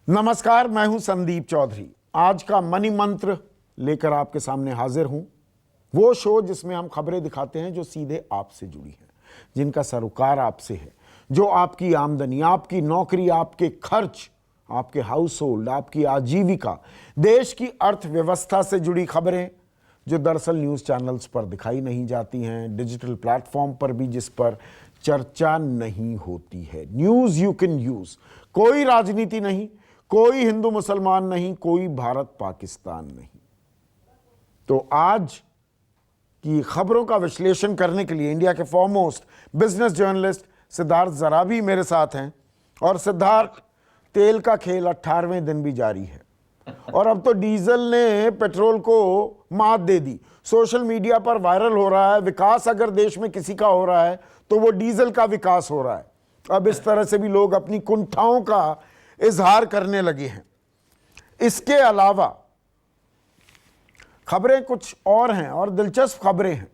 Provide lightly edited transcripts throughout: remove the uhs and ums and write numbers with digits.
नमस्कार, मैं हूं संदीप चौधरी। आज का मनी मंत्र लेकर आपके सामने हाजिर हूं। वो शो जिसमें हम खबरें दिखाते हैं जो सीधे आपसे जुड़ी हैं, जिनका सरोकार आपसे है, जो आपकी आमदनी, आपकी नौकरी, आपके खर्च, आपके हाउस होल्ड, आपकी आजीविका, देश की अर्थव्यवस्था से जुड़ी खबरें जो दरअसल न्यूज़ चैनल्स पर दिखाई नहीं जाती हैं, डिजिटल प्लेटफॉर्म पर भी जिस पर चर्चा नहीं होती है। News you can use. कोई राजनीति नहीं, कोई हिंदू मुसलमान नहीं, कोई भारत पाकिस्तान नहीं। तो आज की खबरों का विश्लेषण करने के लिए इंडिया के foremost business journalist Siddharth Zarabi मेरे साथ हैं। और सिद्धार्थ, तेल का खेल 18वें दिन भी जारी है और अब तो डीजल ने पेट्रोल को मात दे दी। सोशल मीडिया पर वायरल हो रहा है, विकास अगर देश में किसी का हो रहा है तो वो डीजल का विकास हो रहा है। अब इस तरह से भी लोग अपनी कुंठाओं का इजहार करने लगे हैं। इसके अलावा खबरें कुछ और हैं और दिलचस्प खबरें हैं।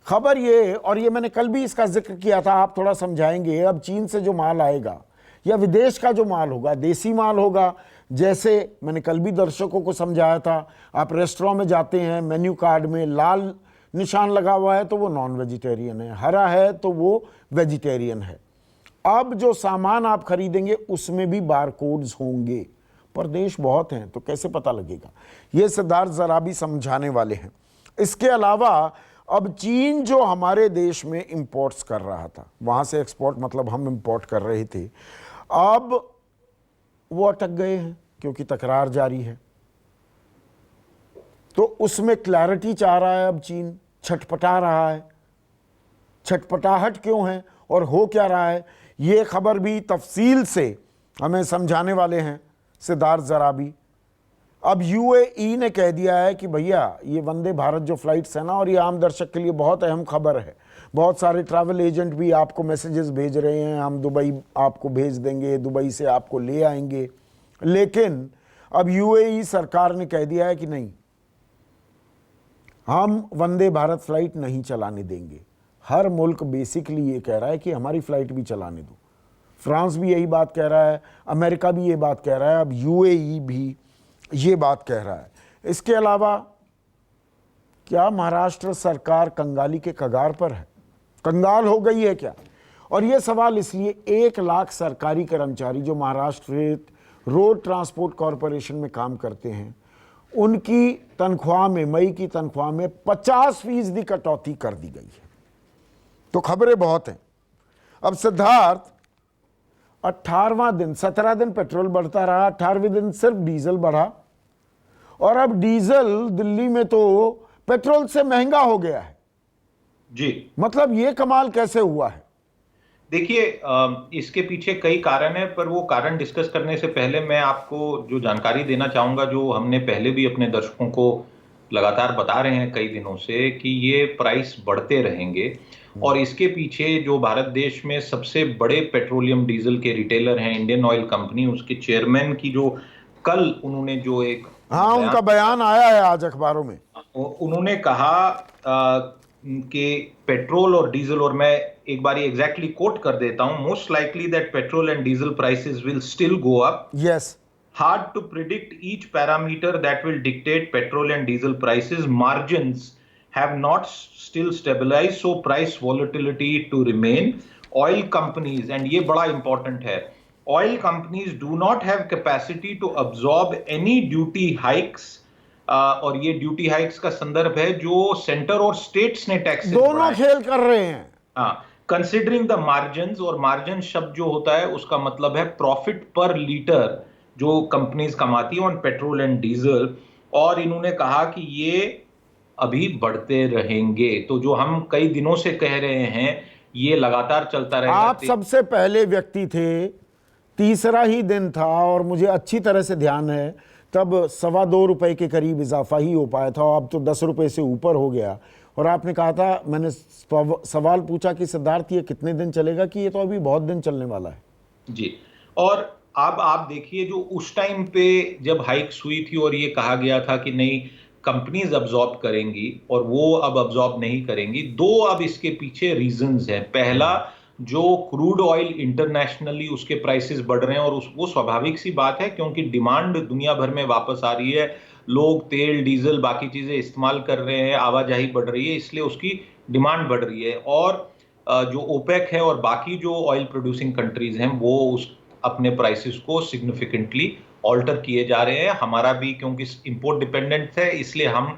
खबर ये, और ये मैंने कल भी इसका जिक्र किया था, आप थोड़ा समझाएंगे। अब चीन से जो माल आएगा या विदेश का जो माल होगा, देसी माल होगा, जैसे मैंने कल भी दर्शकों को समझाया था, आप रेस्टोरेंट में जाते हैं, मेन्यू कार्ड में लाल निशान लगा हुआ है तो वो नॉन वेजिटेरियन है, हरा है तो वो वेजिटेरियन है। अब जो सामान आप खरीदेंगे उसमें भी बारकोड्स होंगे, पर देश बहुत हैं तो कैसे पता लगेगा, ये सिद्धार्थ जराबी समझाने वाले हैं। इसके अलावा अब चीन जो हमारे देश में इंपोर्ट्स कर रहा था, वहाँ से एक्सपोर्ट मतलब हम इंपोर्ट कर रहे थे, अब वो अटक गए हैं क्योंकि तकरार जारी है। तो उसमें क्लैरिटी चाह रहा है अब चीन, छटपटा रहा है। छटपटाहट क्यों है और हो क्या रहा है, ये खबर भी तफसील से हमें समझाने वाले हैं सिद्धार्थ जराबी। अब यूएई ने कह दिया है कि भैया ये वंदे भारत जो फ्लाइट्स है ना, और ये आम दर्शक के लिए बहुत अहम खबर है, बहुत सारे ट्रैवल एजेंट भी आपको मैसेजेस भेज रहे हैं, हम दुबई आपको भेज देंगे, दुबई से आपको ले आएंगे। लेकिन अब यूएई सरकार ने कह दिया है कि नहीं, हम वंदे भारत फ्लाइट नहीं चलाने देंगे। हर मुल्क बेसिकली ये कह रहा है कि हमारी फ्लाइट भी चलाने दो। फ्रांस भी यही बात कह रहा है, अमेरिका भी ये बात कह रहा है, अब यूएई भी ये बात कह रहा है। इसके अलावा क्या महाराष्ट्र सरकार कंगाली के कगार पर है, कंगाल हो गई है क्या? और ये सवाल इसलिए 1 लाख सरकारी कर्मचारी जो महाराष्ट्र रोड ट्रांसपोर्ट कॉरपोरेशन में काम करते हैं, उनकी तनख्वाह में, मई की तनख्वाह में 50% कटौती कर दी गई है। तो खबरें बहुत हैं। अब सिद्धार्थ, 18वां दिन, 17 दिन पेट्रोल बढ़ता रहा, 18वें दिन सिर्फ डीजल बढ़ा, और अब डीजल दिल्ली में तो पेट्रोल से महंगा हो गया है जी। मतलब ये कमाल कैसे हुआ है? देखिए, इसके पीछे कई कारण है, पर वो कारण डिस्कस करने से पहले मैं आपको जो जानकारी देना चाहूंगा, जो हमने पहले भी अपने दर्शकों को लगातार बता रहे हैं कई दिनों से, कि ये प्राइस बढ़ते रहेंगे। और इसके पीछे जो भारत देश में सबसे बड़े पेट्रोलियम डीजल के रिटेलर हैं, इंडियन ऑयल कंपनी, उसके चेयरमैन की जो कल उन्होंने जो एक हाँ, उनका बयान आया है आज अखबारों में। उन्होंने कहा कि पेट्रोल और डीजल, और मैं एक बार एग्जैक्टली कोट कर देता हूं, most likely that petrol and diesel prices will still go up. Yes. Hard to predict each parameter that will dictate petrol and diesel prices, margins have not still stabilized, so price volatility to remain. Oil companies, and ये बड़ा important है, oil companies do not have capacity to absorb any duty hikes, और ये duty hikes का संदर्भ है जो centre और स्टेट्स ने टैक्सेस दोनों खेल कर रहे हैं। हाँ, कंसिडरिंग द मार्जिन्स, और मार्जिन शब्द जो होता है उसका मतलब है प्रॉफिट पर लीटर जो कंपनीज कमाती है ऑन पेट्रोल एंड डीजल। और इन्होंने कहा कि ये अभी बढ़ते रहेंगे। तो जो हम कई दिनों से कह रहे हैं ये लगातार चलता रहेगा। आप सबसे पहले व्यक्ति थे, तीसरा ही दिन था, और मुझे अच्छी तरह से ध्यान है तब 2.25 रुपए के करीब इजाफा ही हो पाया था, अब तो 10 रुपए से ऊपर हो गया। और आपने कहा था, मैंने सवाल पूछा कि सिद्धार्थ ये कितने दिन चलेगा, कि ये तो अभी बहुत दिन चलने वाला है। जी। और अब आप देखिए, जो उस टाइम पे जब हाइक्स हुई थी और ये कहा गया था कि नहीं कंपनीज अब्सॉर्ब करेंगी, और वो अब अब्सॉर्ब नहीं करेंगी। दो अब इसके पीछे रीजंस हैं। पहला, जो क्रूड ऑयल इंटरनेशनली उसके प्राइसेस बढ़ रहे हैं, और वो स्वाभाविक सी बात है क्योंकि डिमांड दुनिया भर में वापस आ रही है, लोग तेल डीजल बाकी चीजें इस्तेमाल कर रहे हैं, आवाजाही बढ़ रही है, इसलिए उसकी डिमांड बढ़ रही है। और जो ओपेक है और बाकी जो ऑयल प्रोड्यूसिंग कंट्रीज हैं वो उस अपने प्राइसेस को सिग्निफिकेंटली ऑल्टर किए जा रहे हैं। हमारा भी क्योंकि इंपोर्ट डिपेंडेंट है इसलिए हम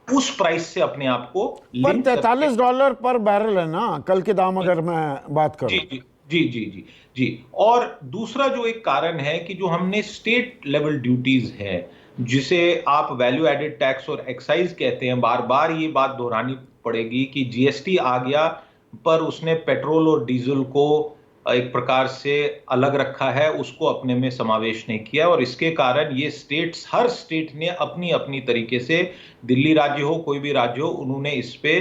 उस प्राइस से अपने आप को पर लिंक करके। $43 पर बैरल है ना कल के दाम, अगर मैं बात जी करूं। जी जी जी जी जी। और दूसरा जो एक कारण है कि जो हमने स्टेट लेवल ड्यूटीज है, जिसे आप वैल्यू एडेड टैक्स और एक्साइज कहते हैं, बार बार ये बात दोहरानी पड़ेगी कि जीएसटी आ गया पर उसने पेट्रोल और डीजल को एक प्रकार से अलग रखा है, उसको अपने में समावेश नहीं किया, और इसके कारण ये स्टेट्स, हर स्टेट ने अपनी अपनी तरीके से, दिल्ली राज्य हो कोई भी राज्य हो, उन्होंने इस पे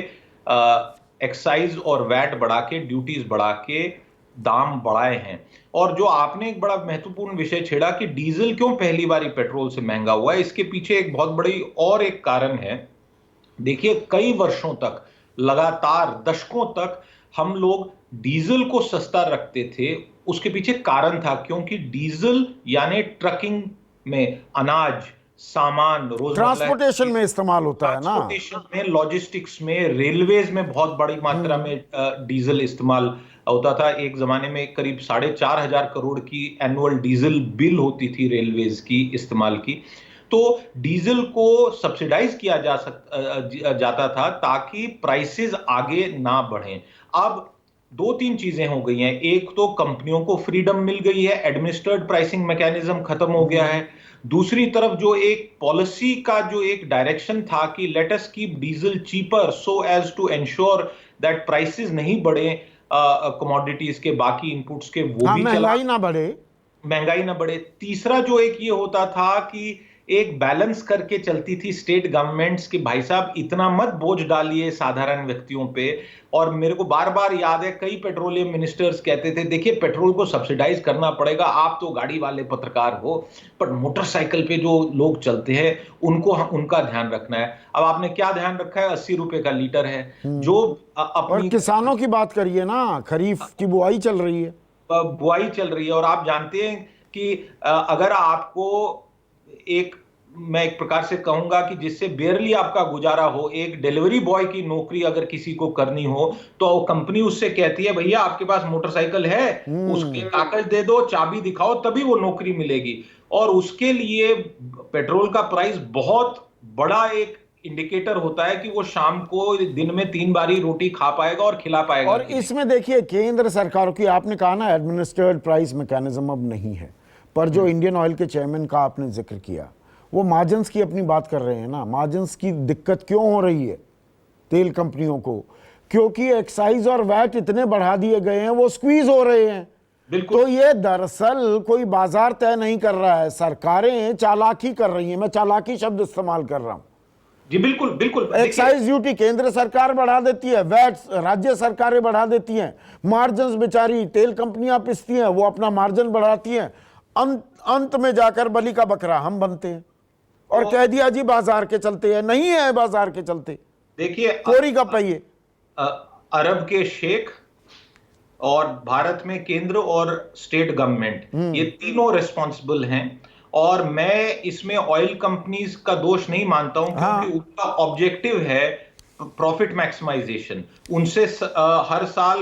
एक्साइज और वैट बढ़ा के, ड्यूटीज बढ़ा के दाम बढ़ाए हैं। और जो आपने एक बड़ा महत्वपूर्ण विषय छेड़ा कि डीजल क्यों पहली बार पेट्रोल से महंगा हुआ है, इसके पीछे एक बहुत बड़ी और एक कारण है। देखिए, कई वर्षों तक, लगातार दशकों तक हम लोग डीजल को सस्ता रखते थे। उसके पीछे कारण था क्योंकि डीजल यानी ट्रकिंग में अनाज, सामान, रोजमर्रा ट्रांसपोर्टेशन में इस्तेमाल होता है ना। ट्रांसपोर्टेशन में, लॉजिस्टिक्स में, रेलवेज में बहुत बड़ी मात्रा में डीजल इस्तेमाल होता था। एक जमाने में करीब 4,500 करोड़ की एनुअल डीजल बिल होती थी रेलवेज की इस्तेमाल की। तो डीजल को सब्सिडाइज किया जाता था ताकि प्राइसेस आगे ना बढ़ें। अब दो तीन चीजें हो गई हैं। एक तो कंपनियों को फ्रीडम मिल गई है, एडमिनिस्ट्रेड प्राइसिंग मैकेनिज्म खत्म हो गया है। दूसरी तरफ जो एक पॉलिसी का जो एक डायरेक्शन था कि let us keep diesel cheaper so as to ensure that prices नहीं बढ़े कमोडिटीज के, बाकी इनपुट्स के, वो हाँ, भी चला, महंगाई ना बढ़े। महंगाई ना बढ़े। तीसरा जो एक ये होता था कि एक बैलेंस करके चलती थी स्टेट गवर्नमेंट्स कि भाई साहब इतना मत बोझ डालिए साधारण व्यक्तियों पे। और मेरे को बार बार याद है कई पेट्रोलियम मिनिस्टर्स कहते थे देखिए पेट्रोल को सब्सिडाइज करना पड़ेगा, आप तो गाड़ी वाले पत्रकार हो, पर मोटरसाइकिल पे जो लोग चलते हैं उनको उनका ध्यान रखना है। अब आपने क्या ध्यान रखा है? 80 रुपए का लीटर है जो और अपनी किसानों की बात करिए ना, खरीफ की बुआई चल रही है। बुआई चल रही है, और आप जानते हैं कि अगर आपको एक, मैं एक प्रकार से कहूंगा कि जिससे बेयरली आपका गुजारा हो, एक डिलीवरी बॉय की नौकरी अगर किसी को करनी हो तो कंपनी उससे कहती है भैया आपके पास मोटरसाइकिल है, उसके कागज दे दो, चाबी दिखाओ, तभी वो नौकरी मिलेगी। और उसके लिए पेट्रोल का प्राइस बहुत बड़ा एक इंडिकेटर होता है कि वो शाम को दिन में 3 बारी रोटी खा पाएगा और खिला पाएगा और कि नहीं। इसमें देखिए केंद्र सरकार की, आपने कहा ना एडमिनिस्ट्रेड प्राइस मैकेनिज्म अब नहीं है, पर जो इंडियन ऑयल के चेयरमैन का आपने जिक्र किया, वो मार्जिन्स की अपनी बात कर रहे हैं ना। मार्जिन्स की दिक्कत क्यों हो रही है तेल कंपनियों को? क्योंकि एक्साइज और वैट इतने बढ़ा दिए गए हैं, वो स्क्वीज हो रहे हैं। तो ये दरअसल कोई बाजार तय नहीं कर रहा है, सरकारें चालाकी कर रही हैं। मैं चालाकी शब्द इस्तेमाल कर रहा हूं। जी बिल्कुल बिल्कुल। एक्साइज ड्यूटी केंद्र सरकार बढ़ा देती है, वैट राज्य सरकारें बढ़ा देती हैं, मार्जिन बेचारी तेल कंपनियां पिसती हैं, वो अपना मार्जिन बढ़ाती हैं, अंत में जाकर बलि का बकरा हम बनते हैं और कह दिया जी बाजार के चलते है। नहीं है बाजार के चलते, देखिए कोरी का पहिए। अरब के शेख और भारत में केंद्र और स्टेट गवर्नमेंट, ये तीनों रिस्पॉन्सिबल हैं। और मैं इसमें ऑयल कंपनीज का दोष नहीं मानता हूं क्योंकि उनका ऑब्जेक्टिव है प्रॉफिट मैक्सिमाइजेशन। उनसे हर साल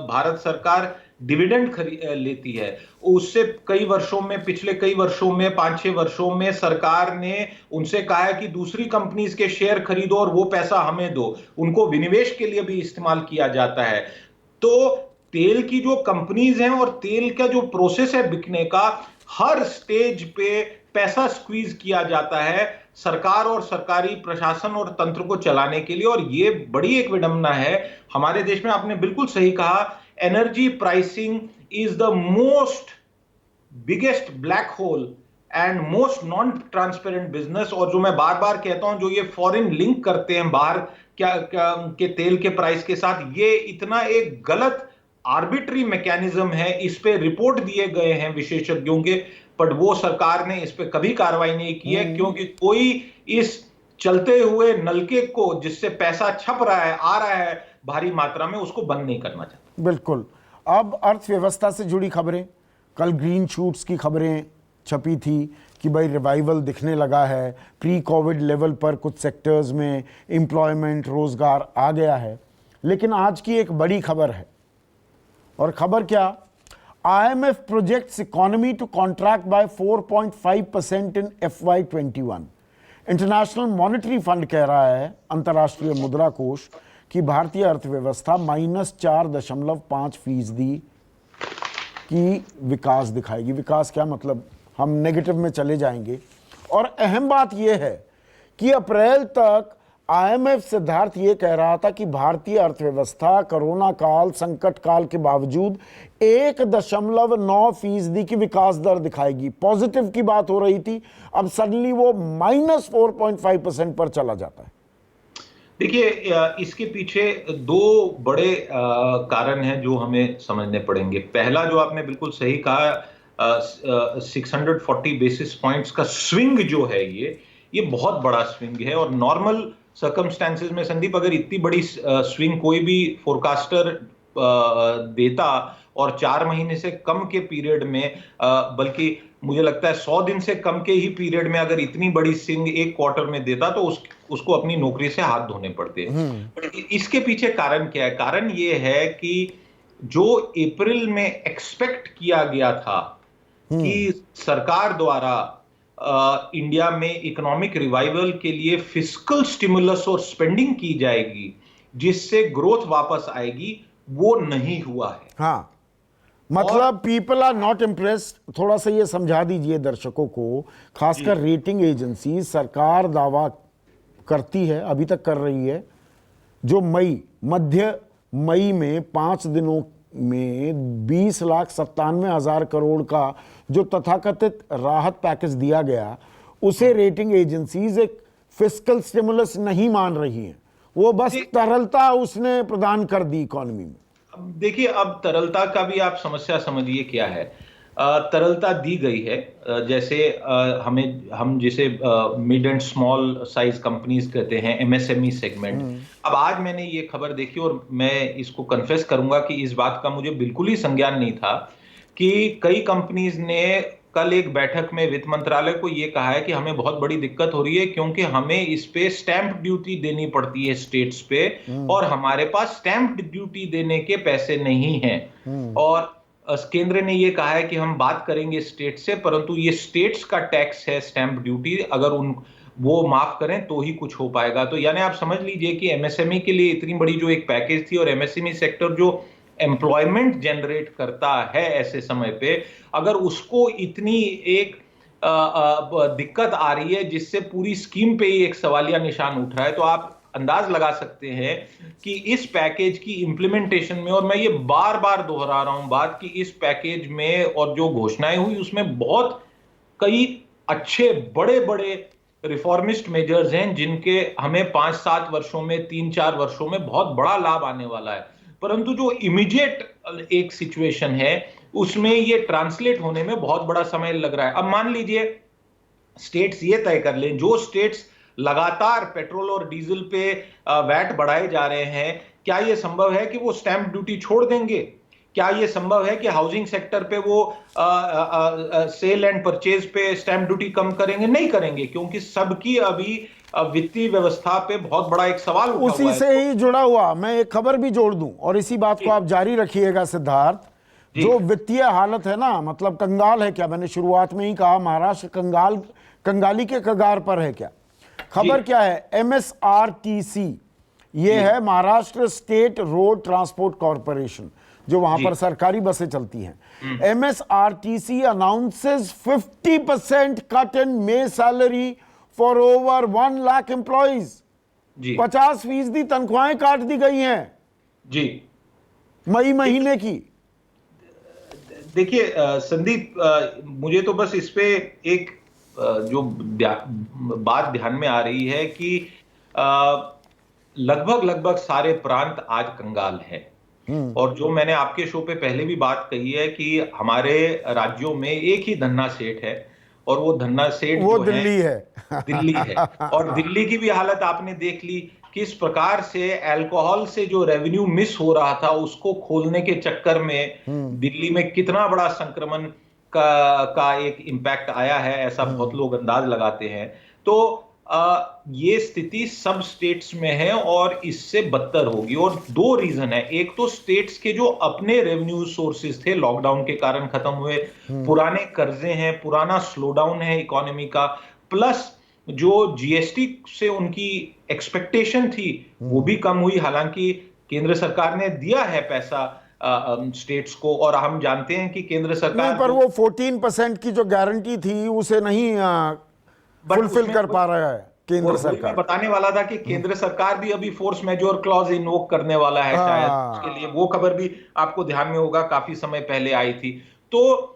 भारत सरकार डिविडेंड लेती है। उससे कई वर्षों में, पिछले कई वर्षों में, 5-6 वर्षों में सरकार ने उनसे कहा है कि दूसरी कंपनीज के शेयर खरीदो और वो पैसा हमें दो। उनको विनिवेश के लिए भी इस्तेमाल किया जाता है। तो तेल की जो कंपनीज हैं और तेल का जो प्रोसेस है बिकने का, हर स्टेज पे पैसा स्क्वीज किया जाता है सरकार और सरकारी प्रशासन और तंत्र को चलाने के लिए। और ये बड़ी एक विडंबना है हमारे देश में। आपने बिल्कुल सही कहा, energy pricing is the most biggest black hole and most non transparent business. और जो मैं बार बार कहता हूं, जो ये फॉरेन लिंक करते हैं बाहर के तेल के प्राइस के साथ, ये इतना एक गलत आर्बिट्री मैकेनिज्म है। इस पे रिपोर्ट दिए गए हैं विशेषज्ञों के, पर वो सरकार ने इस पे कभी कार्रवाई नहीं की है क्योंकि कोई इस चलते हुए नलके को, जिससे पैसा छप रहा है, आ रहा है भारी मात्रा में, उसको बंद नहीं करना चाहता। बिल्कुल। अब अर्थव्यवस्था से जुड़ी खबरें, कल ग्रीन शूट्स की खबरें छपी थी कि भाई रिवाइवल दिखने लगा है, प्री कोविड लेवल पर कुछ सेक्टर्स में एम्प्लॉयमेंट, रोजगार आ गया है। लेकिन आज की एक बड़ी खबर है, और खबर क्या? IMF projects economy to contract by 4.5% in FY21। International Monetary Fund कह रहा है, अंतर्राष्ट्रीय मुद्रा कोष, कि भारतीय अर्थव्यवस्था -4.5% की विकास दिखाएगी। विकास क्या मतलब? हम नेगेटिव में चले जाएंगे। और अहम बात यह है कि अप्रैल तक IMF सिद्धार्थ ये कह रहा था कि भारतीय अर्थव्यवस्था कोरोना काल, संकट काल के बावजूद 1.9% की विकास दर दिखाएगी। पॉजिटिव की बात हो रही थी, अब सडनली वो -4.5% पर चला जाता है। देखिए, इसके पीछे दो बड़े कारण हैं जो हमें समझने पड़ेंगे। पहला, जो आपने बिल्कुल सही कहा, 640 बेसिस पॉइंट्स का स्विंग जो है, ये बहुत बड़ा स्विंग है। और नॉर्मल सर्कमस्टेंसेस में संदीप, अगर इतनी बड़ी स्विंग कोई भी फोरकास्टर देता और 4 महीने से कम के पीरियड में, बल्कि मुझे लगता है 100 दिन से कम के ही पीरियड में अगर इतनी बड़ी स्विंग एक क्वार्टर में देता, तो उसको अपनी नौकरी से हाथ धोने पड़ते। इसके पीछे कारण क्या है? कारण ये है कि जो अप्रैल में एक्सपेक्ट किया गया था कि सरकार द्वारा इंडिया में इकोनॉमिक रिवाइवल के लिए फिस्कल स्टिमुलस और स्पेंडिंग की जाएगी, जिससे ग्रोथ वापस आएगी, वो नहीं हुआ है। हाँ, मतलब पीपल आर नॉट इम्प्रेस्ड। थोड़ा सा ये समझा दीजिए दर्शकों को, खासकर रेटिंग एजेंसी। सरकार दावा करती है, अभी तक कर रही है, जो मध्य मई में 5 दिनों में 20,97,000 करोड़ का जो तथाकथित राहत पैकेज दिया गया, उसे रेटिंग एजेंसीज एक फिस्कल स्टिमुलस नहीं मान रही हैं। वो बस तरलता उसने प्रदान कर दी इकोनॉमी में। देखिए, अब तरलता का भी आप समस्या समझिए क्या है। तरलता दी गई है, जैसे हम जिसे mid and small size companies कहते हैं, MSME सेगमेंट। अब आज मैंने ये खबर देखी और मैं इसको कन्फेस करूंगा कि इस बात का मुझे बिल्कुल ही संज्ञान नहीं था कि कई कंपनीज ने कल एक बैठक में वित्त मंत्रालय को ये कहा है कि हमें बहुत बड़ी दिक्कत हो रही है, क्योंकि हमें इस पे स्टैंप ड्यूटी देनी पड़ती है स्टेट्स पे, और हमारे पास स्टैंप ड्यूटी देने के पैसे नहीं हैं। और केंद्र ने ये कहा है कि हम बात करेंगे स्टेट से, परंतु ये स्टेट्स का टैक्स है स्टैंप ड्यूटी, अगर वो माफ करें तो ही कुछ हो पाएगा। तो यानी आप समझ लीजिए कि MSME के लिए इतनी बड़ी जो एक पैकेज थी, और MSME सेक्टर जो एम्प्लॉयमेंट जनरेट करता है ऐसे समय पे, अगर उसको इतनी एक दिक्कत आ रही है जिससे पूरी स्कीम पे ही एक सवालिया निशान उठ रहा है, तो आप अंदाज लगा सकते हैं कि इस पैकेज की इंप्लीमेंटेशन में, और मैं ये बार बार दोहरा रहा हूं बात, कि इस पैकेज में और जो घोषणाएं हुई उसमें बहुत कई अच्छे बड़े बड़े रिफॉर्मिस्ट मेजर्स हैं, जिनके हमें 5-7 वर्षों में, 3-4 वर्षों में बहुत बड़ा लाभ आने वाला है। परंतु जो इमीडिएट एक सिचुएशन है, उसमें ये ट्रांसलेट होने में बहुत बड़ा समय लग रहा है। अब मान लीजिए स्टेट्स ये तय कर लें, जो स्टेट्स लगातार पेट्रोल और डीजल पे वैट बढ़ाए जा रहे हैं, क्या यह संभव है कि वो स्टैंप ड्यूटी छोड़ देंगे? क्या यह संभव है कि हाउसिंग सेक्टर पे वो सेल एंड परचेज पे स्टैंप ड्यूटी कम करेंगे? नहीं करेंगे, क्योंकि सबकी अभी वित्तीय व्यवस्था पे बहुत बड़ा एक सवाल उठा हुआ है। उसी से ही जुड़ा हुआ मैं एक खबर भी जोड़ दूं, और इसी बात को आप जारी रखिएगा सिद्धार्थ। जो वित्तीय हालत है ना, मतलब कंगाल है क्या? मैंने शुरुआत में ही कहा, महाराष्ट्र कंगाली के कगार पर है क्या? खबर क्या है? MSRTC, ये है Maharashtra state road transport corporation, जो वहां पर सरकारी बसें चलती हैं। MSRTC announces 50% cut in may salary for over 1 lakh employees. 50% तनख्वाहें काट दी गई हैं जी मई महीने की। देखिए संदीप, मुझे तो बस इस पे एक जो बात ध्यान में आ रही है कि लगभग सारे प्रांत आज कंगाल हैं। और जो मैंने आपके शो पे पहले भी बात कही है कि हमारे राज्यों में एक ही धन्ना सेठ है, और वो धन्ना सेठ वो जो दिल्ली है दिल्ली है। और दिल्ली की भी हालत आपने देख ली किस प्रकार से अल्कोहल से जो रेवेन्यू मिस हो रहा था उसको खोलने के चक्कर में दिल्ली में कितना बड़ा संक्रमण का एक इम्पैक्ट आया है, ऐसा बहुत लोग अंदाज लगाते हैं। तो ये स्थिति सब स्टेट्स में है और इससे बदतर होगी। और दो रीजन है, एक तो स्टेट्स के जो अपने रेवेन्यू सोर्सेज थे लॉकडाउन के कारण खत्म हुए, पुराने कर्जे हैं, पुराना स्लोडाउन है इकोनॉमी का, प्लस जो जीएसटी से उनकी एक्सपेक्टेशन थी वो भी कम हुई। हालांकि केंद्र सरकार ने दिया है पैसा स्टेट्स को, और हम जानते हैं कि केंद्र सरकार नहीं, पर वो 14% की जो गारंटी थी उसे नहीं फुलफिल कर पा रहा है केंद्र सरकार। मैं बताने वाला था कि केंद्र सरकार भी अभी फोर्स मेजोर क्लॉज इन्वोक करने वाला है शायद, उसके लिए वो खबर भी आपको ध्यान में होगा काफी समय पहले आई थी। तो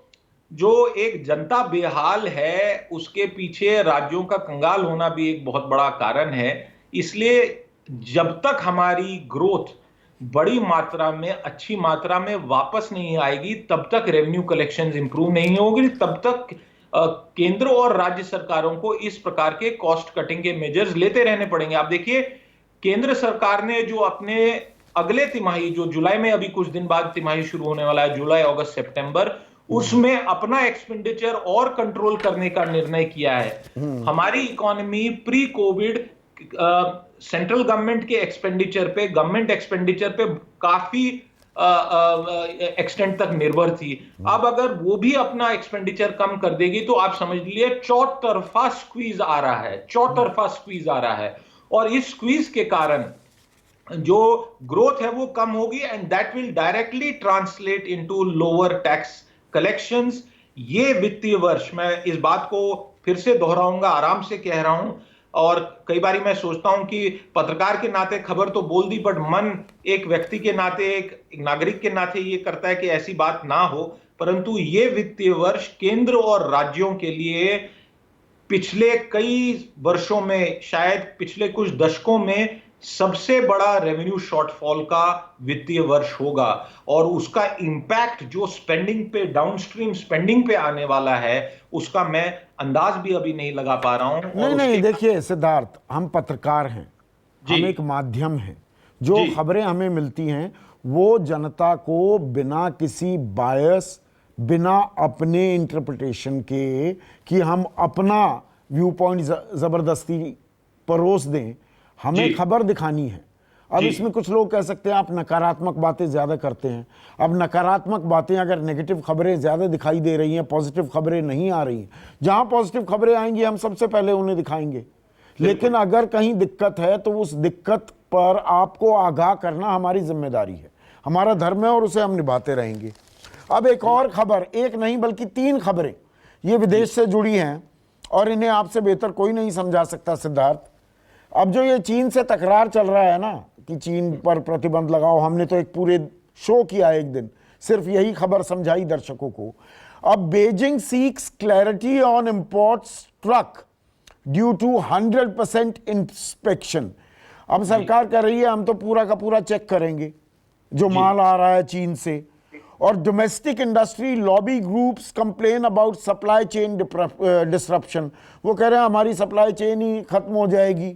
जो एक जनता बेहाल है उसके पीछे राज्यों का कंगाल होना भी एक बहुत बड़ा कारण है। इसलिए जब तक हमारी ग्रोथ बड़ी मात्रा में, अच्छी मात्रा में वापस नहीं आएगी, तब तक रेवेन्यू कलेक्शंस इंप्रूव नहीं होगी, तब तक केंद्र और राज्य सरकारों को इस प्रकार के कॉस्ट कटिंग के मेजर्स लेते रहने पड़ेंगे। आप देखिए, केंद्र सरकार ने जो अपने अगले तिमाही, जो जुलाई में अभी कुछ दिन बाद तिमाही शुरू होने वाला है, जुलाई अगस्त सितंबर, उसमें अपना एक्सपेंडिचर और कंट्रोल करने का निर्णय किया है। हमारी economy pre Covid central government के एक्सपेंडिचर पे, गवर्नमेंट एक्सपेंडिचर पे काफी एक्सटेंट तक निर्भर थी। अब अगर वो भी अपना एक्सपेंडिचर कम कर देगी तो आप समझ लीजिए चौतरफा स्क्वीज आ रहा है, चौतरफा स्क्वीज आ रहा है। और इस स्क्वीज के कारण जो ग्रोथ है वो कम होगी, and that will directly translate into lower tax collections. ये वित्तीय वर्ष, मैं इस बात को फिर से दोहराऊंगा, आराम से कह रहा हूं, और कई बारी मैं सोचता हूं कि पत्रकार के नाते खबर तो बोल दी, बट मन एक व्यक्ति के नाते, एक नागरिक के नाते ये करता है कि ऐसी बात ना हो। परंतु ये वित्तीय वर्ष केंद्र और राज्यों के लिए पिछले कई वर्षों में, शायद पिछले कुछ दशकों में सबसे बड़ा रेवेन्यू शॉर्टफॉल का वित्तीय वर्ष होगा। और उसका इंपैक्ट जो स्पेंडिंग पे, डाउनस्ट्रीम स्पेंडिंग पे आने वाला है, उसका मैं अंदाज भी अभी नहीं लगा पा रहा हूं। नहीं, देखिए सिद्धार्थ, हम पत्रकार हैं, हम एक माध्यम हैं। जो खबरें हमें मिलती हैं वो जनता को बिना किसी बायस, बिना अपने इंटरप्रिटेशन के, कि हम अपना व्यू पॉइंट जबरदस्ती परोस दें, हमें खबर दिखानी है। अब इसमें कुछ लोग कह सकते हैं आप नकारात्मक बातें ज्यादा करते हैं। अब नकारात्मक बातें, अगर नेगेटिव खबरें ज्यादा दिखाई दे रही हैं, पॉजिटिव खबरें नहीं आ रही हैं, जहां पॉजिटिव खबरें आएंगी हम सबसे पहले उन्हें दिखाएंगे। लेकिन अगर कहीं दिक्कत है तो उस दिक्कत पर आपको आगाह करना हमारी जिम्मेदारी है, हमारा धर्म है, और उसे हम निभाते रहेंगे। अब एक और खबर, एक नहीं बल्कि 3 खबरें ये विदेश से जुड़ी हैं, और इन्हें आपसे बेहतर कोई नहीं समझा सकता सिद्धार्थ। अब जो ये चीन से तकरार चल रहा है ना, कि चीन पर प्रतिबंध लगाओ, हमने तो एक पूरे शो किया एक दिन, सिर्फ यही खबर समझाई दर्शकों को। अब Beijing seeks clarity on imports truck due to 100% inspection. अब सरकार कह रही है हम तो पूरा का पूरा चेक करेंगे जो माल आ रहा है चीन से। और domestic industry lobby groups complain about supply chain disruption. वो कह रहे हैं हमारी सप्लाई चेन ही खत्म हो जाएगी।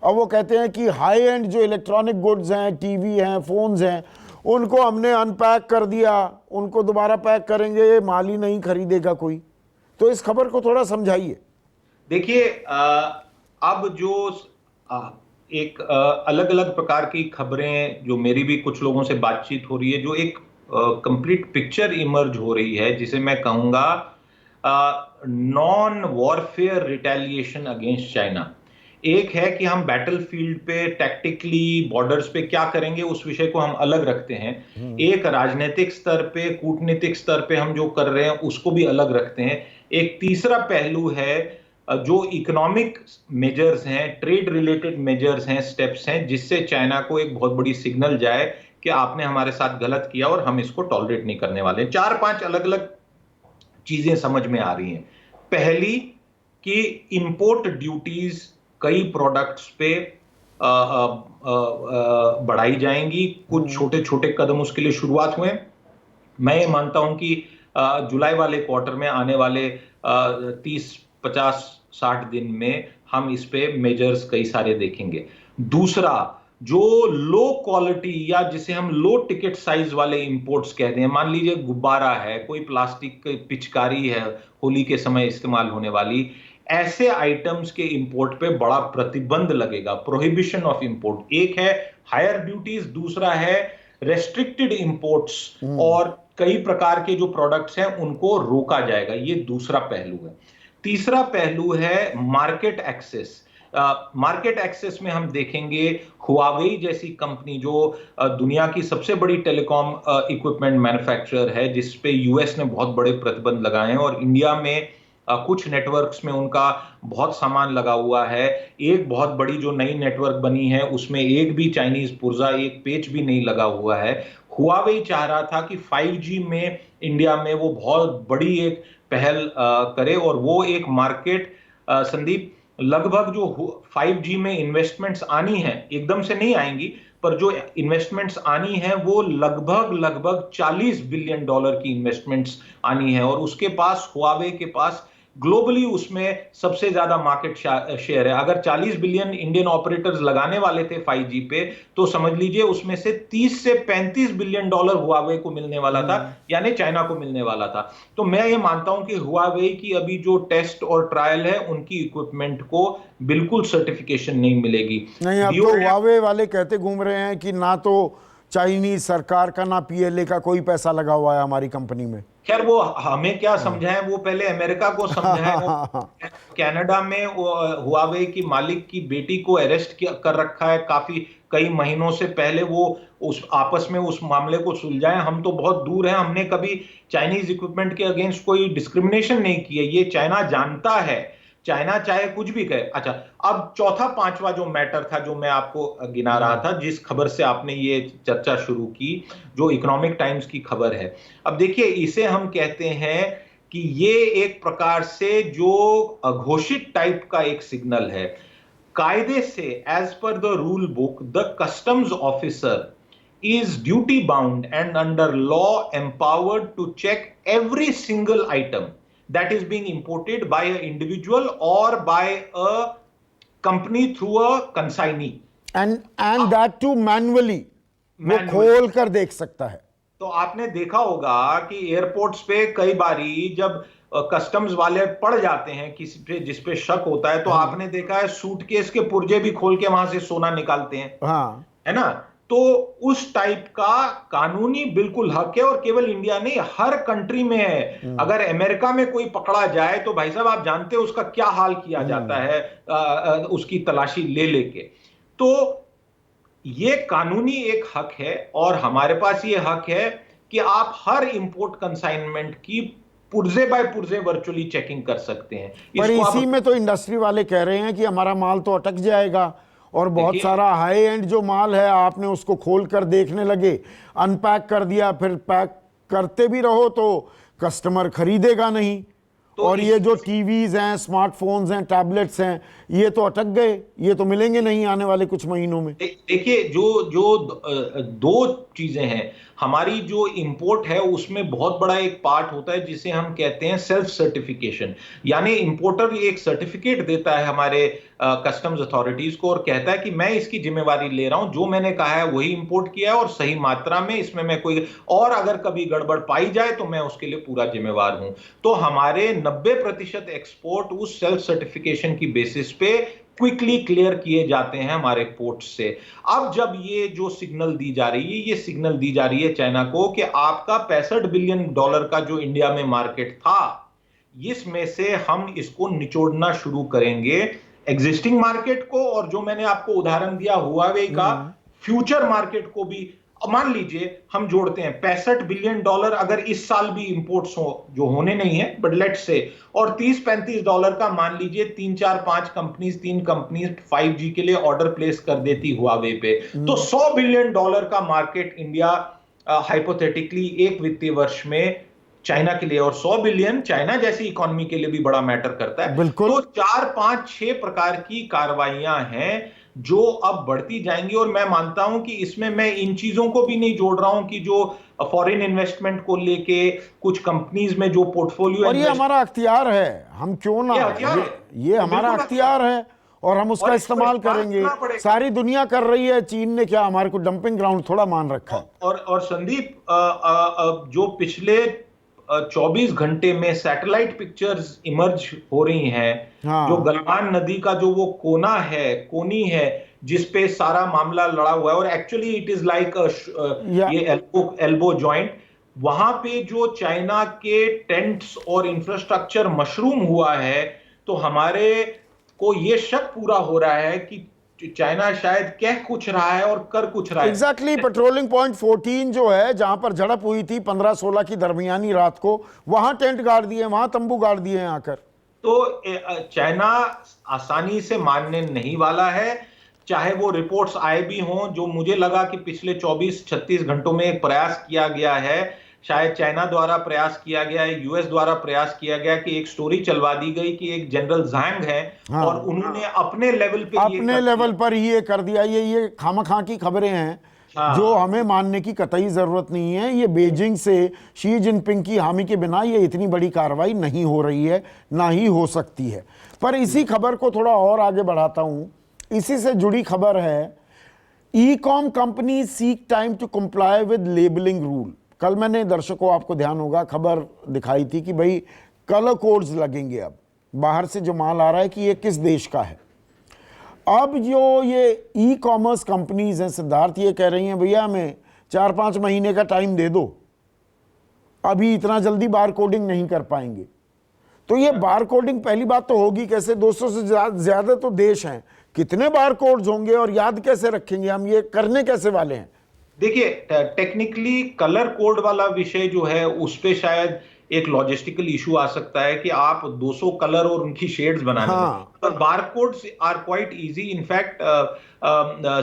और वो कहते हैं कि हाई एंड जो इलेक्ट्रॉनिक गुड्स हैं, टीवी हैं, फोन्स हैं, उनको हमने अनपैक कर दिया, उनको दोबारा पैक करेंगे, ये माल ही नहीं खरीदेगा कोई। तो इस खबर को थोड़ा समझाइए। देखिए, अब जो एक अलग अलग प्रकार की खबरें, जो मेरी भी कुछ लोगों से बातचीत हो रही है, जो एक कंप्लीट पिक्चर इमर्ज हो रही है, जिसे मैं कहूंगा non warfare retaliation against China. एक है कि हम बैटलफील्ड पे टैक्टिकली बॉर्डर्स पे क्या करेंगे, उस विषय को हम अलग रखते हैं। एक राजनीतिक स्तर पे, कूटनीतिक स्तर पे हम जो कर रहे हैं उसको भी अलग रखते हैं। एक तीसरा पहलू है जो इकोनॉमिक मेजर्स हैं, ट्रेड रिलेटेड मेजर्स हैं, स्टेप्स हैं, जिससे चाइना को एक बहुत बड़ी सिग्नल जाए कि आपने हमारे साथ गलत किया और हम इसको टॉलरेट नहीं करने वाले। 4-5 अलग अलग चीजें समझ में आ रही हैं। पहली कि इंपोर्ट ड्यूटीज कई प्रोडक्ट्स पे बढ़ाई जाएंगी। कुछ छोटे छोटे कदम उसके लिए शुरुआत हुए। मैं ये मानता हूं कि जुलाई वाले क्वार्टर में, आने वाले 30, 50, 60 दिन में हम इस पे मेजर्स कई सारे देखेंगे। दूसरा, जो लो क्वालिटी या जिसे हम लो टिकट साइज वाले इंपोर्ट्स कहते हैं, मान लीजिए गुब्बारा है, कोई प्लास्टिक की पिचकारी है होली के समय इस्तेमाल होने वाली, ऐसे आइटम्स के इंपोर्ट पे बड़ा प्रतिबंध लगेगा, प्रोहिबिशन ऑफ इंपोर्ट। एक है हायर ड्यूटीज, दूसरा है रेस्ट्रिक्टेड इंपोर्ट्स, और कई प्रकार के जो प्रोडक्ट्स हैं उनको रोका जाएगा। ये दूसरा पहलू है। तीसरा पहलू है मार्केट एक्सेस। मार्केट एक्सेस में हम देखेंगे हुआवेई जैसी कंपनी, जो दुनिया की सबसे बड़ी टेलीकॉम इक्विपमेंट मैन्युफैक्चरर है, जिस पे यूएस ने बहुत बड़े प्रतिबंध लगाए हैं, और इंडिया में कुछ नेटवर्क्स में उनका बहुत सामान लगा हुआ है। एक बहुत बड़ी जो नई नेटवर्क बनी है उसमें एक भी चाइनीज पुर्जा, एक पेच भी नहीं लगा हुआ है। हुआवेई चाह रहा था कि 5G में इंडिया में वो बहुत बड़ी एक पहल करे, और वो एक मार्केट, संदीप, लगभग जो 5G में इन्वेस्टमेंट्स आनी है, एकदम से नहीं आएंगी, पर जो इन्वेस्टमेंट्स आनी है वो लगभग $40 बिलियन की इन्वेस्टमेंट्स आनी है। और उसके पास, हुआवे के पास, ग्लोबली उसमें सबसे ज्यादा मार्केट शेयर है। अगर 40 बिलियन इंडियन ऑपरेटर्स लगाने वाले थे 5G पे, तो समझ लीजिए उसमें से 30 से $35 बिलियन हुआवे को मिलने वाला था, यानी चाइना को मिलने वाला था। तो मैं ये मानता हूं कि हुआवे की अभी जो टेस्ट और ट्रायल है, उनकी इक्विपमेंट को बिल्कुल सर्टिफिकेशन नहीं मिलेगी। नहीं, अब तो हुआवे वाले कहते घूम रहे हैं कि ना तो चाइनीज सरकार का ना PLA का कोई पैसा लगा हुआ है हमारी कंपनी में। खैर, वो हमें क्या समझाएं, वो पहले अमेरिका को समझाएं। कनाडा में हुआवे की मालिक की बेटी को अरेस्ट कर रखा है कई महीनों से पहले। वो उस आपस में उस मामले को सुलझाएं। हम तो बहुत दूर हैं, हमने कभी चाइनीज इक्विपमेंट के अगेंस्ट कोई डिस्क्रिमिनेशन नहीं की है, ये चाइना जानता है। चाइना चाहे कुछ भी कहे। अच्छा, अब चौथा पांचवा जो मैटर था, जो मैं आपको गिना रहा था, जिस खबर से आपने ये चर्चा शुरू की, जो इकोनॉमिक टाइम्स की खबर है, अब देखिए, इसे हम कहते हैं कि ये एक प्रकार से जो घोषित टाइप का एक सिग्नल है। कायदे से, as per the rule book, the customs officer is duty bound and under law empowered to check every single item that is being imported by an individual or by a company through a consignee, and that too manually, वो खोल कर देख सकता है। तो आपने देखा होगा कि एयरपोर्ट्स पे कई बारी जब कस्टम्स वाले पड़ जाते हैं किसी पे, जिस पे शक होता है, तो आपने देखा है सूटकेस के पुर्जे भी खोल के वहां से सोना निकालते हैं, हाँ, है ना। तो उस टाइप का कानूनी बिल्कुल हक है, और केवल इंडिया नहीं, हर कंट्री में है। अगर अमेरिका में कोई पकड़ा जाए तो भाई साहब, आप जानते हो उसका क्या हाल किया जाता है, उसकी तलाशी ले लेके। तो ये कानूनी एक हक है, और हमारे पास ये हक है कि आप हर इंपोर्ट कंसाइनमेंट की पुर्जे बाय पुर्जे वर्चुअली चेकिंग कर सकते हैं। पर इसी में तो इंडस्ट्री वाले कह रहे हैं कि हमारा माल तो अटक जाएगा, और बहुत सारा हाई एंड जो माल है आपने उसको खोल कर देखने लगे, अनपैक कर दिया, फिर पैक करते भी रहो तो कस्टमर खरीदेगा नहीं। तो और ये जो टीवीज हैं, स्मार्टफोन्स हैं, टैबलेट्स हैं, ये तो अटक गए, ये तो मिलेंगे नहीं आने वाले कुछ महीनों में। देखिए, जो दो चीजें हैं। हमारी जो इंपोर्ट है उसमें बहुत बड़ा एक पार्ट होता है जिसे हम कहते हैं सेल्फ सर्टिफिकेशन, यानी इंपोर्टर एक सर्टिफिकेट देता है हमारे कस्टम्स अथॉरिटीज को, और कहता है कि मैं इसकी जिम्मेवारी ले रहा हूं, जो मैंने कहा है वही इंपोर्ट किया है और सही मात्रा में, इसमें मैं कोई और अगर कभी गड़बड़ पाई जाए तो मैं उसके लिए पूरा जिम्मेवार हूं। तो हमारे 90% एक्सपोर्ट उस सेल्फ सर्टिफिकेशन की बेसिस पे क्विकली क्लियर किए जाते हैं हमारे पोर्ट से। अब जब ये जो सिग्नल दी जा रही है, ये सिग्नल दी जा रही है चाइना को कि आपका $65 बिलियन का जो इंडिया में मार्केट था, इसमें से हम इसको निचोड़ना शुरू करेंगे, एग्जिस्टिंग मार्केट को, और जो मैंने आपको उदाहरण दिया हुआवे का, फ्यूचर मार्केट को भी। मान लीजिए हम जोड़ते हैं $65 बिलियन अगर इस साल भी इंपोर्ट्स हो, जो होने नहीं है बट लेट से, और $30-35 का मान लीजिए 3-4-5 कंपनीज, 3 कंपनीज 5G के लिए ऑर्डर प्लेस कर देती हुआवे पे, तो $100 बिलियन का मार्केट इंडिया हाइपोथेटिकली एक वित्तीय वर्ष में चाइना के लिए, और 100 बिलियन चाइना जैसी इकोनॉमी के लिए भी बड़ा मैटर करता है। तो 4-5-6 प्रकार की कार्रवाइयां हैं जो अब बढ़ती जाएंगी, और मैं मानता हूं कि इसमें मैं इन चीजों को भी नहीं जोड़ रहा हूं कि जो फॉरेन इन्वेस्टमेंट को लेके कुछ कंपनीज में जो पोर्टफोलियो, और ये हमारा अख्तियार है, हम क्यों ना, ये हमारा अख्तियार है, और हम उसका और इसको इस्तेमाल इस्तेमाल करेंगे। करना पड़ेगा। सारी दुनिया कर रही है, चीन ने क्या हमारे को डंपिंग ग्राउंड थोड़ा मान रखा है। और संदीप, जो पिछले 24 घंटे में सैटेलाइट पिक्चर्स इमर्ज हो रही हैं, हाँ। जो गलवान नदी का जो वो कोनी है जिसपे सारा मामला लड़ा हुआ है, और एक्चुअली इट इज लाइक ये एल्बो जॉइंट, वहां पे जो चाइना के टेंट्स और इंफ्रास्ट्रक्चर मशरूम हुआ है, तो हमारे को ये शक पूरा हो रहा है कि चाइना शायद कह कुछ रहा है और कर कुछ रहा है। एग्जैक्टली पेट्रोलिंग पॉइंट 14 जो है, जहां पर झड़प हुई थी 15-16 की दरमियानी रात को, वहां टेंट गाड़ दिए, वहां तंबू गाड़ दिए हैं आकर। तो चाइना आसानी से मानने नहीं वाला है, चाहे वो रिपोर्ट्स आए भी हों। जो मुझे लगा कि पिछले 24-36 घंटों में एक प्रयास किया गया है, शायद चाइना द्वारा प्रयास किया गया है, यूएस द्वारा प्रयास किया गया, कि एक स्टोरी चलवा दी गई कि एक जनरल ज़ैंग है, हाँ। और उन्होंने अपने लेवल पे अपने लेवल पर ही ये कर दिया। ये खामखा की खबरें हैं, हाँ। जो हमें मानने की कतई जरूरत नहीं है। ये बीजिंग से शी जिनपिंग की हामी के बिना ये इतनी बड़ी कार्रवाई नहीं हो रही है, ना ही हो सकती है। पर इसी खबर को थोड़ा और आगे बढ़ाता हूं। इसी से जुड़ी खबर है, e com company seek time to comply with labelling rule. कल मैंने, दर्शकों आपको ध्यान होगा, खबर दिखाई थी कि भाई कलर कोड्स लगेंगे अब बाहर से जो माल आ रहा है कि ये किस देश का है। अब जो ये ई कॉमर्स कंपनीज हैं सिद्धार्थ, ये कह रही हैं भैया हमें 4-5 महीने का टाइम दे दो, अभी इतना जल्दी बार कोडिंग नहीं कर पाएंगे। तो ये बार कोडिंग पहली बात तो होगी कैसे? 200 से ज्यादा तो देश हैं, कितने बार कोड्स होंगे और याद कैसे रखेंगे हम? ये करने कैसे वाले हैं? देखिए, टेक्निकली कलर कोड वाला विषय जो है उस पे शायद एक लॉजिस्टिकल इशू आ सकता है कि आप 200 कलर और उनकी शेड्स बनाने में, पर bar codes are quite easy. In fact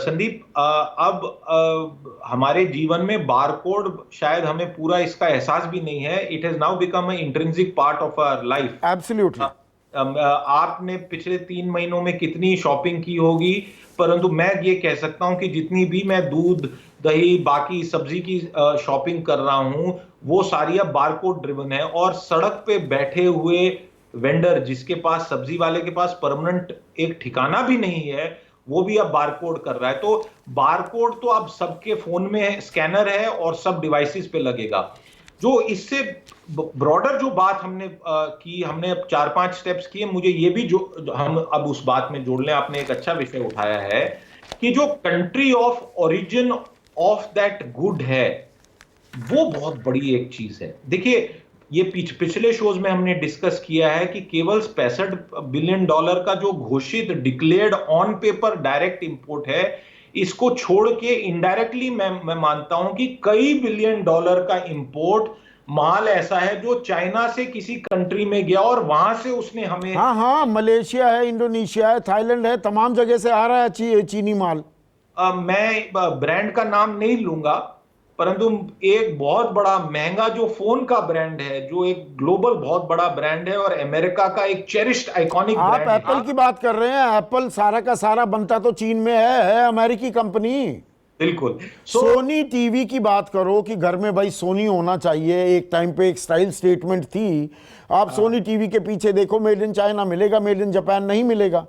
Sandeep, अब हमारे जीवन में बार कोड शायद हमें पूरा इसका एहसास भी नहीं है। It has now become a intrinsic part of our life. Absolutely. आपने पिछले 3 महीनों में कितनी शॉपिंग की होगी, परंतु मैं ये कह सकता हूं कि जितनी भी मैं दूध, दही, बाकी सब्जी की शॉपिंग कर रहा हूं, वो सारी अब बारकोड ड्रिवन है। और सड़क पे बैठे हुए वेंडर, जिसके पास, सब्जी वाले के पास परमानेंट एक ठिकाना भी नहीं है, वो भी अब बारकोड कर रहा है। तो बारकोड तो अब सबके फोन में स्कैनर है और सब डिवाइसेस पे लगेगा। जो इससे ब्रॉडर जो बात हमने की, हमने 4-5 स्टेप्स किए, मुझे ये भी जो हम अब उस बात में जोड़ लें, आपने एक अच्छा विषय उठाया है कि जो country of origin of that good है, वो बहुत बड़ी एक चीज है। देखिए, ये पिछले शोज में हमने डिस्कस किया है कि केवल $65 बिलियन का जो घोषित declared on paper direct import है, इसको छोड़ के इनडायरेक्टली मैं मानता हूं कि कई $बिलियन का इंपोर्ट माल ऐसा है जो चाइना से किसी कंट्री में गया और वहां से उसने हमें, हाँ, मलेशिया है, इंडोनेशिया है, थाईलैंड है, तमाम जगह से आ रहा है चीनी माल। मैं ब्रांड का नाम नहीं लूंगा, परंतु एक बहुत बड़ा महंगा जो फोन का ब्रांड है, जो एक ग्लोबल बहुत बड़ा ब्रांड है और अमेरिका का एक चेरिश्ड आइकॉनिक ब्रांड है। आप एप्पल की बात कर रहे हैं? एप्पल सारा का सारा बनता तो चीन में है अमेरिकी कंपनी। बिल्कुल। सोनी टीवी की बात करो कि घर में भाई सोनी होना चाहिए, एक टाइम पे एक स्टाइल स्टेटमेंट थी। आप सोनी टीवी के पीछे देखो, मेड इन चाइना मिलेगा, मेड इन जापान नहीं मिलेगा।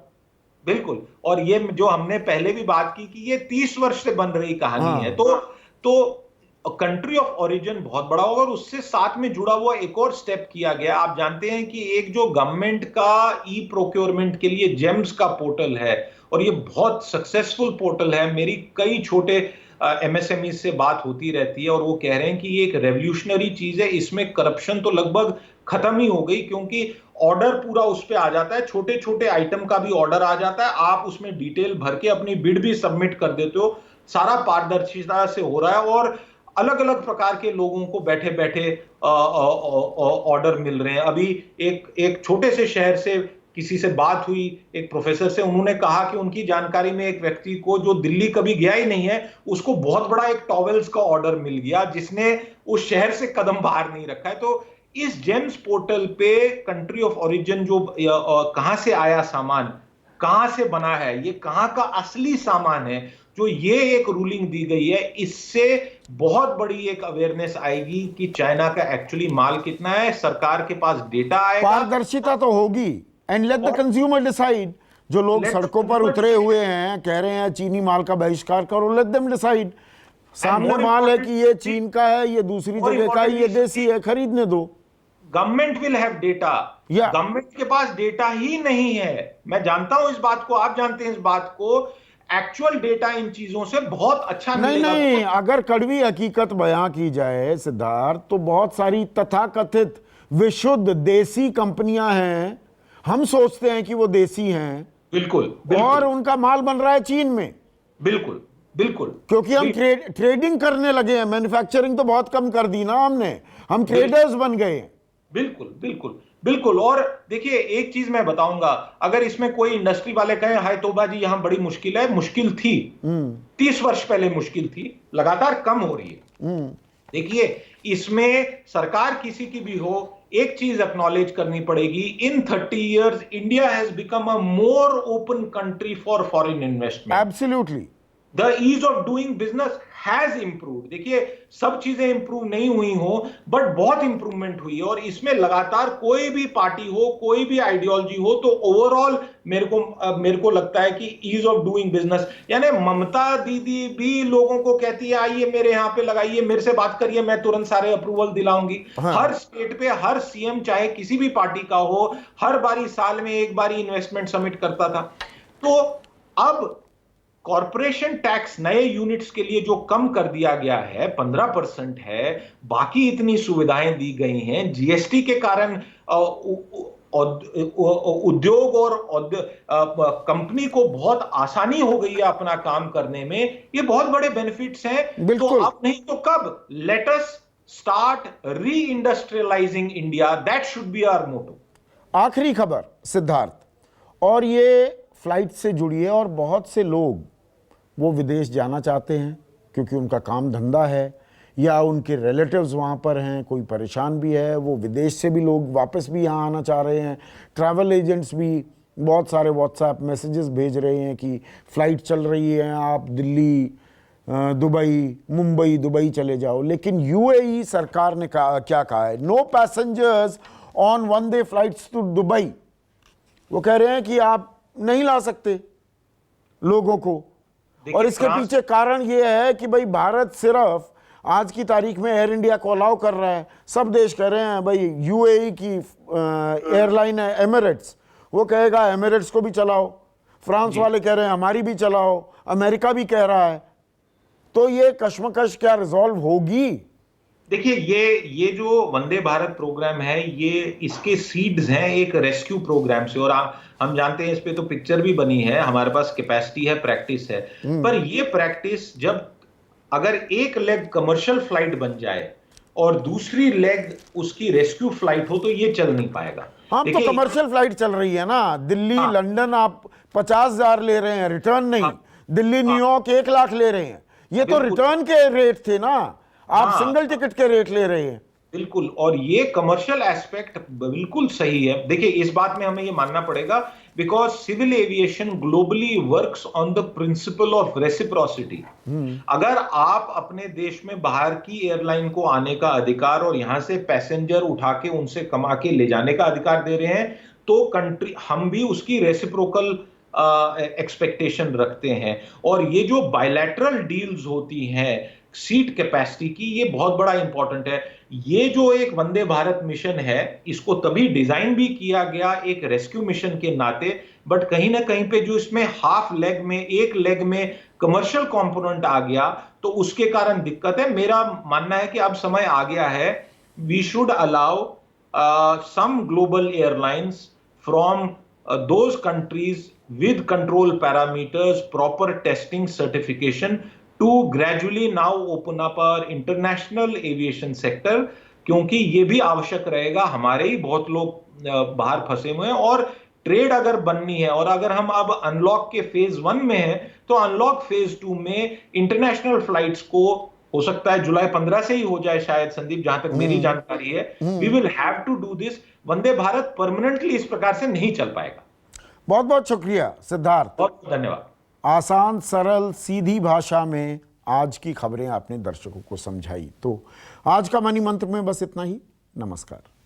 बिल्कुल। और ये जो हमने पहले भी बात की कि ये 30 वर्ष से बन रही कहानी है। तो कंट्री ऑफ ओरिजिन बहुत बड़ा होगा, और उससे साथ में जुड़ा हुआ एक और स्टेप किया गया। आप जानते हैं कि एक जो गवर्नमेंट का ई प्रोक्योरमेंट के लिए जेम्स का पोर्टल है, और ये बहुत सक्सेसफुल पोर्टल है। मेरी कई छोटे एमएसएमई से बात होती रहती है और वो कह रहे हैं कि ये एक रेवोल्यूशनरी चीज है, इसमें करप्शन तो लगभग खत्म ही हो गई, क्योंकि ऑर्डर पूरा उस पे आ जाता है, छोटे छोटे आइटम का भी ऑर्डर आ जाता है, आप उसमें डिटेल भर के अपनी बिड भी सबमिट कर देते हो, सारा पारदर्शिता से हो रहा है, और अलग अलग प्रकार के लोगों को बैठे बैठे ऑर्डर मिल रहे हैं। अभी एक छोटे से शहर से किसी से बात हुई, एक प्रोफेसर से, उन्होंने कहा कि उनकी जानकारी में एक व्यक्ति को, जो दिल्ली कभी गया ही नहीं है, उसको बहुत बड़ा एक टॉवेल्स का ऑर्डर मिल गया, जिसने उस शहर से कदम बाहर नहीं रखा है। तो इस जेम्स पोर्टल पे कंट्री ऑफ ओरिजिन, जो कहां से आया सामान, कहां से बना है, ये कहां का असली सामान है, जो ये एक रूलिंग दी गई है, इससे बहुत बड़ी एक अवेयरनेस आएगी कि चाइना का एक्चुअली माल कितना है, सरकार के पास डेटा आएगा, पारदर्शिता तो होगी। And let the consumer decide. जो लोग Let's सड़कों पर उतरे हुए हैं, कह रहे हैं चीनी माल का बहिष्कार करो, लेट देम डिसाइड। सामने more माल है कि ये importantly- चीन का है, ये दूसरी more जगह का है, ये importantly, देसी है, खरीदने दो। Government will have data. Yeah. Government के पास डेटा ही नहीं है, मैं जानता हूं इस बात को, आप जानते हैं इस बात को। एक्चुअल डेटा इन चीजों से बहुत अच्छा नहीं मिलेगा। नहीं, अगर कड़वी हकीकत बयां की जाए सिद्धार्थ, तो बहुत सारी तथाकथित विशुद्ध देसी कंपनियां हैं, हम सोचते हैं कि वो देसी हैं, बिल्कुल और बिल्कुल उनका माल बन रहा है चीन में, बिल्कुल बिल्कुल। क्योंकि हम ट्रेडिंग करने लगे हैं। मैन्युफैक्चरिंग तो बहुत कम कर दी ना हमने, हम ट्रेडर्स बन गए हैं। बिल्कुल बिल्कुल बिल्कुल। और देखिए एक चीज मैं बताऊंगा, अगर इसमें कोई इंडस्ट्री वाले कहें हाय तोबा जी यहां बड़ी मुश्किल है, मुश्किल थी 30 वर्ष पहले, मुश्किल थी, लगातार कम हो रही है। देखिए इसमें सरकार किसी की भी हो, एक चीज एक्नॉलेज करनी पड़ेगी, in 30 years India has become a more open country for foreign investment. Absolutely. The ease of doing business has improve. देखिए सब चीजें इंप्रूव नहीं हुई हो, बट बहुत इंप्रूवमेंट हुई है, और इसमें लगातार कोई भी पार्टी हो, कोई भी आइडियोलॉजी हो, तो ओवरऑल मेरे को लगता है कि ईज ऑफ डूइंग बिजनेस, यानी ममता दीदी भी लोगों को कहती है आइए मेरे यहां पे लगाइए, मेरे से बात करिए, मैं तुरंत सारे अप्रूवल दिलाऊंगी। हाँ। हर स्टेट पे हर सीएम चाहे किसी भी पार्टी का हो, हर बारी साल में एक बारी इन्वेस्टमेंट समिट करता था। तो अब कॉरपोरेशन टैक्स नए यूनिट्स के लिए जो कम कर दिया गया है 15% है, बाकी इतनी सुविधाएं दी गई हैं, जीएसटी के कारण उद्योग और कंपनी को बहुत आसानी हो गई है अपना काम करने में, ये बहुत बड़े बेनिफिट्स हैं। तो बिल्कुल। अब नहीं तो कब, late us start reindustrialising India, that should be our motto. आखिरी खबर सिद्धार्थ, और ये फ्लाइट से जुड़ी है, और बहुत से लोग वो विदेश जाना चाहते हैं क्योंकि उनका काम धंधा है, या उनके रिलेटिव्स वहाँ पर हैं, कोई परेशान भी है, वो विदेश से भी लोग वापस भी यहाँ आना चाह रहे हैं। ट्रैवल एजेंट्स भी बहुत सारे व्हाट्सएप मैसेजेस भेज रहे हैं कि फ़्लाइट चल रही है, आप दिल्ली, दुबई, मुंबई, दुबई चले जाओ। लेकिन यूएई सरकार ने क्या कहा है, no passengers on one day flights to Dubai. वो कह रहे हैं कि आप नहीं ला सकते लोगों को, और इसके पीछे कारण ये है कि भाई भारत सिर्फ आज की तारीख में एयर इंडिया को अलाउ कर रहा है। सब देश कह रहे हैं भाई, यूएई की एयरलाइन है एमिरेट्स, वो कहेगा एमिरेट्स को भी चलाओ, फ्रांस वाले कह रहे हैं हमारी भी चलाओ, अमेरिका भी कह रहा है। तो ये कश्मकश क्या रिजॉल्व होगी? देखिए ये जो वंदे भारत प्रोग्राम है, ये इसके सीड्स हैं एक रेस्क्यू प्रोग्राम से, और हम जानते हैं इस पे तो पिक्चर भी बनी है, हमारे पास कैपेसिटी है, प्रैक्टिस है। पर ये प्रैक्टिस जब अगर एक लेग कमर्शियल फ्लाइट बन जाए और दूसरी लेग उसकी रेस्क्यू फ्लाइट हो, तो ये चल नहीं पाएगा। हाँ, तो कमर्शियल फ्लाइट चल रही है ना, दिल्ली लंदन आप 50,000 ले रहे हैं, रिटर्न नहीं। दिल्ली न्यूयॉर्क 1 लाख ले रहे हैं, ये तो रिटर्न के रेट थे ना, आप सिंगल टिकट के रेट ले रहे हैं। बिल्कुल, और ये कमर्शियल एस्पेक्ट बिल्कुल सही है। देखिए इस बात में हमें ये मानना पड़ेगा, because civil aviation globally works on the principle of reciprocity. अगर आप अपने देश में बाहर की एयरलाइन को आने का अधिकार और यहां से पैसेंजर उठा के उनसे कमा के ले जाने का अधिकार दे रहे हैं, तो कंट्री हम भी उसकी रेसिप्रोकल एक्सपेक्टेशन रखते हैं। और ये जो बायलैटरल डील्स होती हैं सीट कैपेसिटी की, ये बहुत बड़ा इंपॉर्टेंट है। ये जो एक वंदे भारत मिशन है, इसको तभी डिजाइन भी किया गया एक रेस्क्यू मिशन के नाते, बट कहीं ना कहीं पे जो इसमें हाफ लेग में, एक लेग में कमर्शियल कंपोनेंट आ गया, तो उसके कारण दिक्कत है। मेरा मानना है कि अब समय आ गया है, we should allow some global airlines from those countries with control parameters, proper testing, certification, to gradually now open up our international aviation sector, क्योंकि ये भी आवश्यक रहेगा। हमारे ही बहुत लोग बाहर फंसे हुए हैं, और ट्रेड अगर बननी है, और अगर हम अब अनलॉक के फेज 1 में हैं, तो अनलॉक फेज 2 में इंटरनेशनल फ्लाइट्स को हो सकता है जुलाई 15 से ही हो जाए शायद, संदीप, जहां तक मेरी जानकारी है। We will have to do this. Vande Bharat permanently इस प्रकार से नहीं चल पाएगा। बहुत बहुत शुक्रिया सिद्धार्थ, बहुत धन्यवाद। आसान, सरल, सीधी भाषा में आज की खबरें आपने दर्शकों को समझाई। तो आज का मनी मंत्र में बस इतना ही। नमस्कार।